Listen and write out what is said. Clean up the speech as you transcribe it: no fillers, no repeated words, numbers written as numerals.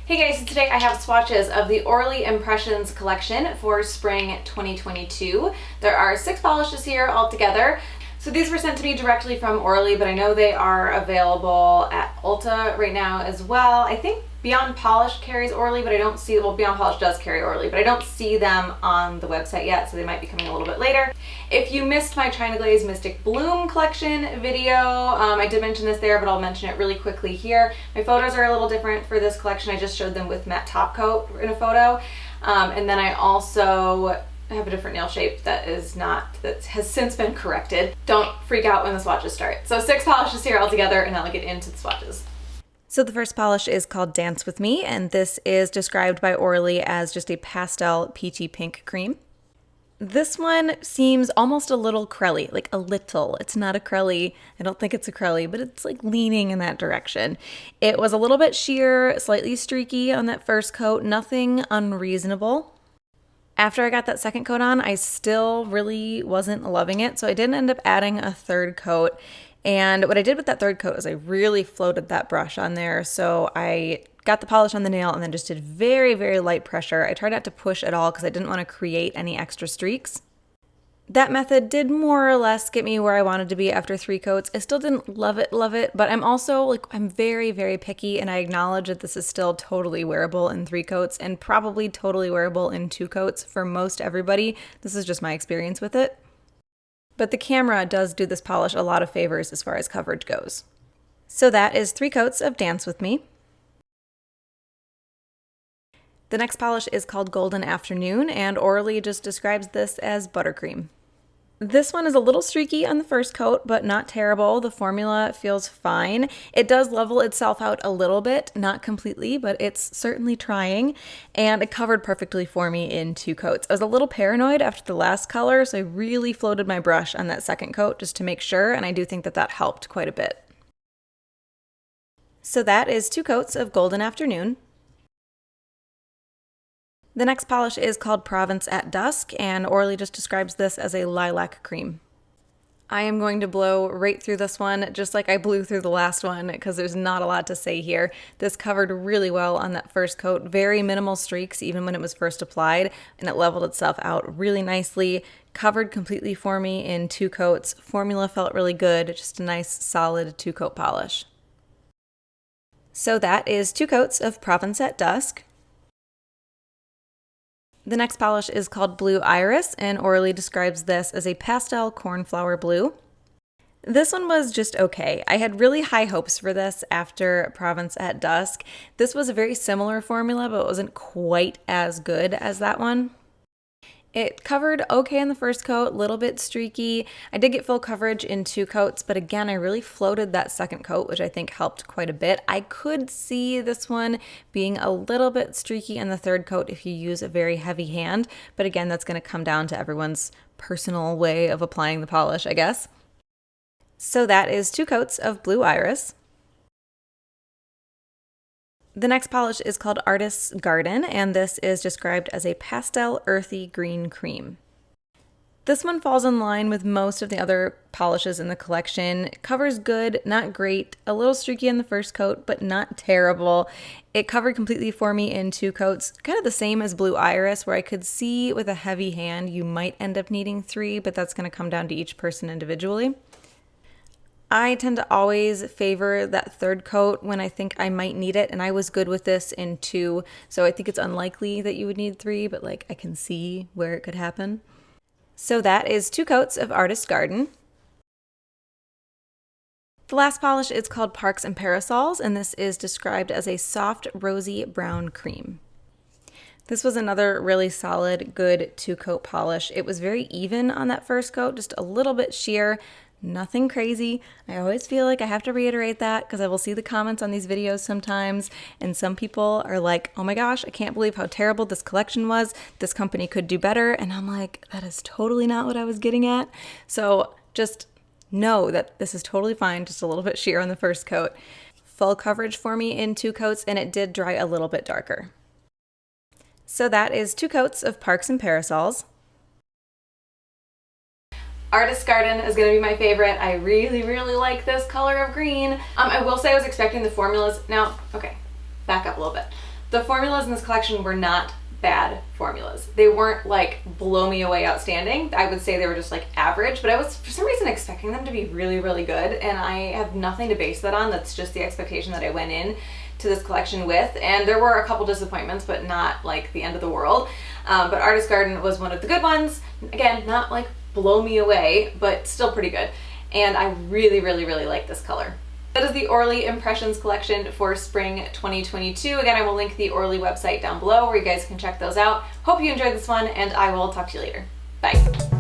Hey guys, so today I have swatches of the Orly Impressions collection for spring 2022. There are 6 polishes here altogether. So these were sent to me directly from Orly, but I know they are available at Ulta right now as well. I think Beyond Polish carries Orly, but I don't see, well, Beyond Polish does carry Orly, but I don't see them on the website yet, so they might be coming a little bit later. If you missed my China Glaze Mystic Bloom collection video, I did mention this there, but I'll mention it really quickly here. My photos are a little different for this collection. I just showed them with matte top coat in a photo. And then I also have a different nail shape that has since been corrected. Don't freak out when the swatches start. So 6 polishes here altogether, and I'll get into the swatches. So the first polish is called Danse With Me, and this is described by Orly as just a pastel peachy pink cream. This one seems almost a little crelly, like a little. It's not a crelly. I don't think it's a crelly, but it's like leaning in that direction. It was a little bit sheer, slightly streaky on that first coat, nothing unreasonable. After I got that second coat on, I still really wasn't loving it, so I didn't end up adding a third coat. And what I did with that third coat is I really floated that brush on there. So I got the polish on the nail and then just did very, very light pressure. I tried not to push at all because I didn't want to create any extra streaks. That method did more or less get me where I wanted to be after 3 coats. I still didn't love it, but I'm also I'm very, very picky, and I acknowledge that this is still totally wearable in 3 coats and probably totally wearable in 2 coats for most everybody. This is just my experience with it. But the camera does do this polish a lot of favors as far as coverage goes. So that is 3 coats of Danse With Me. The next polish is called Golden Afternoon, and Orly just describes this as buttercream. This one is a little streaky on the first coat, but not terrible. The formula feels fine. It does level itself out a little bit, not completely, but it's certainly trying, and it covered perfectly for me in 2 coats. I was a little paranoid after the last color, so I really floated my brush on that second coat just to make sure, and I do think that that helped quite a bit. So that is 2 coats of Golden Afternoon. The next polish is called Provence At Dusk, and Orly just describes this as a lilac cream. I am going to blow right through this one, just like I blew through the last one, because there's not a lot to say here. This covered really well on that first coat, very minimal streaks even when it was first applied, and it leveled itself out really nicely, covered completely for me in 2 coats. Formula felt really good, just a nice solid 2-coat polish. So that is 2 coats of Provence At Dusk. The next polish is called Bleu Iris, and Orly describes this as a pastel cornflower blue. This one was just okay. I had really high hopes for this after Provence At Dusk. This was a very similar formula, but it wasn't quite as good as that one. It covered okay in the first coat, a little bit streaky. I did get full coverage in 2 coats, but again, I really floated that second coat, which I think helped quite a bit. I could see this one being a little bit streaky in the third coat if you use a very heavy hand, but again, that's going to come down to everyone's personal way of applying the polish, I guess. So that is 2 coats of Bleu Iris. The next polish is called Artist's Garden, and this is described as a pastel earthy green cream. This one falls in line with most of the other polishes in the collection. It covers good, not great, a little streaky in the first coat, but not terrible. It covered completely for me in 2 coats, kind of the same as Bleu Iris, where I could see with a heavy hand you might end up needing 3, but that's going to come down to each person individually. I tend to always favor that third coat when I think I might need it, and I was good with this in 2, so I think it's unlikely that you would need 3, but I can see where it could happen. So that is 2 coats of Artist's Garden. The last polish is called Parcs Parasols, and this is described as a soft rosy brown cream. This was another really solid, good 2-coat polish. It was very even on that first coat, just a little bit sheer. Nothing crazy. I always feel like I have to reiterate that because I will see the comments on these videos sometimes, and some people are like, oh my gosh, I can't believe how terrible this collection was. This company could do better. And I'm like, that is totally not what I was getting at. So just know that this is totally fine, just a little bit sheer on the first coat. Full coverage for me in 2 coats, and it did dry a little bit darker. So that is 2 coats of Parcs Parasols. Artist's Garden is going to be my favorite. I really, really like this color of green. I will say I was expecting the formulas. Now, okay, back up a little bit. The formulas in this collection were not bad formulas. They weren't like blow me away outstanding. I would say they were just like average, but I was for some reason expecting them to be really, really good, and I have nothing to base that on. That's just the expectation that I went in to this collection with, and there were a couple disappointments, but not like the end of the world. But Artist Garden was one of the good ones. Again, not like blow me away, but still pretty good. And I really, really, really like this color. That is the Orly Impressions collection for spring 2022. Again, I will link the Orly website down below where you guys can check those out. Hope you enjoyed this one, and I will talk to you later. Bye.